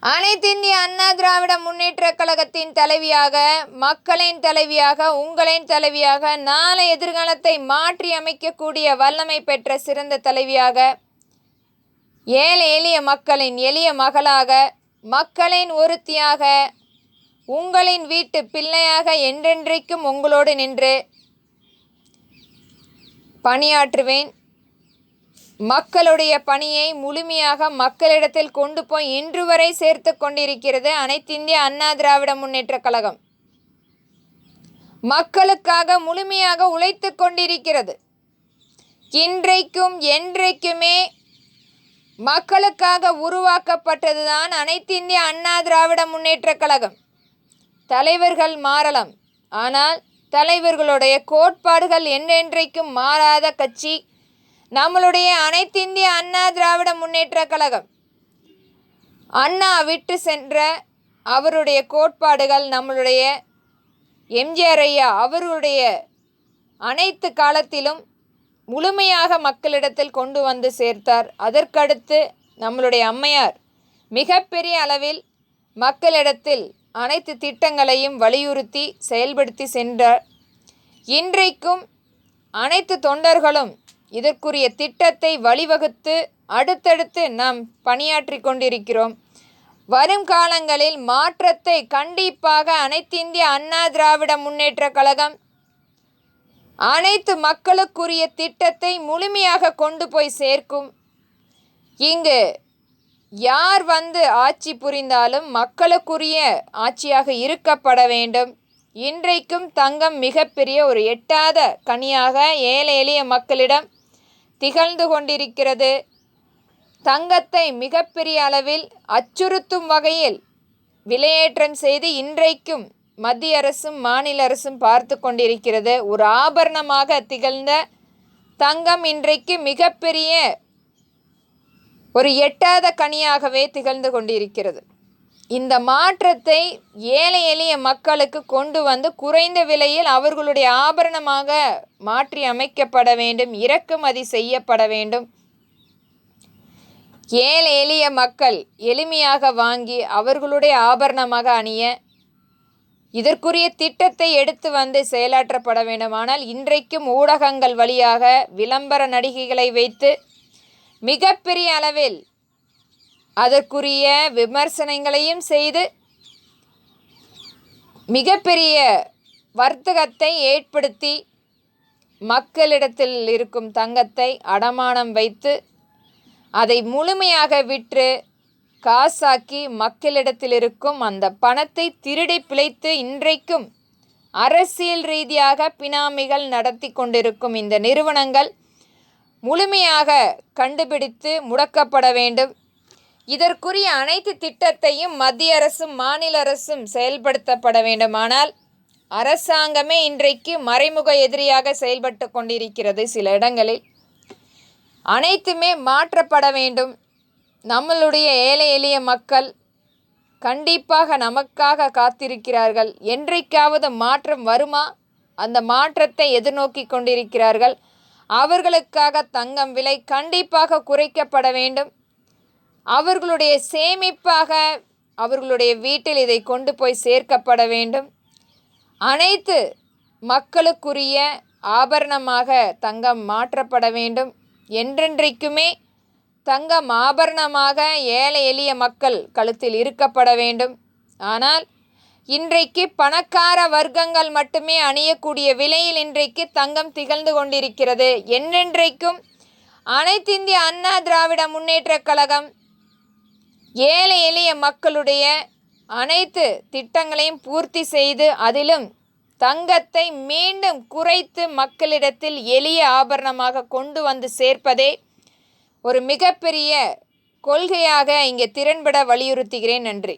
அனைத்திந்திய அண்ணா திராவிட முன்னேற்றக் கழகத்தின் தலைவியாக, மக்களின் தலைவியாக, உங்களின் தலைவியாக, நாளை எதிர்காலத்தை மாற்றி அமைக்கக்கூடிய வல்லமை பெற்ற சிறந்த தலைவியாக, ஏழை எளிய மக்களின் எளிய மகளாக, மக்களின் ஒருத்தியாக, உங்களின் வீட்டு பிள்ளையாக என்றென்றைக்கும் உங்களோடு நின்று பணியாற்றுவேன். மக்களுடைய பணியை முழுமையாக மக்களிடத்தில் கொண்டு போய் இன்று வரை சேர்த்து கொண்டிருக்கிறது அனைத்திந்திய அண்ணா திராவிட முன்னேற்றக் கழகம். மக்களுக்காக முழுமையாக உழைத்து கொண்டிருக்கிறது. இன்றைக்கும் என்றைக்குமே மக்களுக்காக உருவாக்கப்பட்டதுதான் அனைத்திந்திய அண்ணா திராவிட முன்னேற்றக் கழகம். தலைவர்கள் மாறலாம், ஆனால் தலைவர்களுடைய கோட்பாடுகள் என்றென்றைக்கும் மாறாத கட்சி நம்மளுடைய அனைத்திந்திய அண்ணா திராவிட முன்னேற்றக் கழகம். அண்ணா விட்டு சென்ற அவருடைய கோட்பாடுகள் நம்மளுடைய எம்ஜிஆர் ஐயா அவருடைய அனைத்து காலத்திலும் முழுமையாக மக்களிடத்தில் கொண்டு வந்து சேர்த்தார். அதற்கடுத்து நம்மளுடைய அம்மையார் மிகப்பெரிய அளவில் மக்களிடத்தில் அனைத்து திட்டங்களையும் வலியுறுத்தி செயல்படுத்தி சென்றார். இன்றைக்கும் அனைத்து தொண்டர்களும் இதற்குரிய திட்டத்தை வழிவகுத்து அடுத்தடுத்து நாம் பணியாற்றி கொண்டிருக்கிறோம். வரும் காலங்களில் மாற்றத்தை கண்டிப்பாக அனைத்திந்திய அண்ணா திராவிட முன்னேற்றக் கழகம் அனைத்து மக்களுக்குரிய திட்டத்தை முழுமையாக கொண்டு போய் சேர்க்கும். இங்கு யார் வந்து ஆட்சி புரிந்தாலும் மக்களுக்குரிய ஆட்சியாக இருக்கப்பட வேண்டும். இன்றைக்கும் தங்கம் மிகப்பெரிய ஒரு எட்டாத கனியாக ஏழை எளிய மக்களிடம் திகழ்ந்து கொண்டிருக்கிறது. தங்கத்தை மிகப்பெரிய அளவில் அச்சுறுத்தும் வகையில் விலையேற்றம் செய்து இன்றைக்கும் மத்திய அரசும் மாநில அரசும் பார்த்து கொண்டிருக்கிறது. ஒரு ஆபரணமாக திகழ்ந்த தங்கம் இன்றைக்கு மிகப்பெரிய ஒரு எட்டாத கனியாகவே திகழ்ந்து கொண்டிருக்கிறது. இந்த மாற்றத்தை ஏழை எளிய மக்களுக்கு கொண்டு வந்து குறைந்த விலையில் அவர்களுடைய ஆபரணமாக மாற்றி அமைக்கப்பட வேண்டும், இறக்குமதி செய்யப்பட வேண்டும். ஏழை எளிய மக்கள் எளிமையாக வாங்கி அவர்களுடைய ஆபரணமாக அணிய இதற்குரிய திட்டத்தை எடுத்து வந்து செயலாற்றப்பட வேண்டுமானால் இன்றைக்கும் ஊடகங்கள் வழியாக விளம்பர நடிகைகளை வைத்து மிகப்பெரிய அளவில் அதற்குரிய விமர்சனங்களையும் செய்து மிகப்பெரிய வர்த்தகத்தை ஏற்படுத்தி மக்களிடத்தில் இருக்கும் தங்கத்தை அடமானம் வைத்து அதை முழுமையாக விற்று காசாக்கி மக்களிடத்தில் இருக்கும் அந்த பணத்தை திருடி பிழைத்து இன்றைக்கும் அரசியல் ரீதியாக பினாமிகள் நடத்தி கொண்டிருக்கும் இந்த நிறுவனங்கள் முழுமையாக கண்டுபிடித்து முடக்கப்பட வேண்டும். இதற்குரிய அனைத்து திட்டத்தையும் மத்திய அரசும் மாநில அரசும் செயல்படுத்தப்பட வேண்டுமானால் அரசாங்கமே இன்றைக்கு மறைமுக எதிரியாக செயல்பட்டு கொண்டிருக்கிறது. சில இடங்களில் அனைத்துமே மாற்றப்பட வேண்டும். நம்மளுடைய ஏழை எளிய மக்கள் கண்டிப்பாக நமக்காக காத்திருக்கிறார்கள். என்றைக்காவது மாற்றம் வருமா? அந்த மாற்றத்தை எதிர்நோக்கி கொண்டிருக்கிறார்கள். அவர்களுக்காக தங்கம் விலை கண்டிப்பாக குறைக்கப்பட வேண்டும். அவர்களுடைய சேமிப்பாக அவர்களுடைய வீட்டில் இதை கொண்டு போய் சேர்க்கப்பட வேண்டும். அனைத்து மக்களுக்குரிய ஆபரணமாக தங்கம் மாற்றப்பட வேண்டும். என்றென்றைக்குமே தங்கம் ஆபரணமாக ஏழை எளிய மக்கள் கழுத்தில் இருக்கப்பட வேண்டும். ஆனால் இன்றைக்கு பணக்கார வர்க்கங்கள் மட்டுமே அணியக்கூடிய விலையில் இன்றைக்கு தங்கம் திகழ்ந்து கொண்டிருக்கிறது. என்றென்றைக்கும் அனைத்திந்திய அண்ணா திராவிட முன்னேற்றக் கழகம் ஏழை எளிய மக்களுடைய அனைத்து திட்டங்களையும் பூர்த்தி செய்து அதிலும் தங்கத்தை மீண்டும் குறைத்து மக்களிடத்தில் எளிய ஆபரணமாக கொண்டு வந்து சேர்ப்பதே ஒரு மிகப்பெரிய கொள்கையாக இங்கே திறன்பட வலியுறுத்துகிறேன். நன்றி.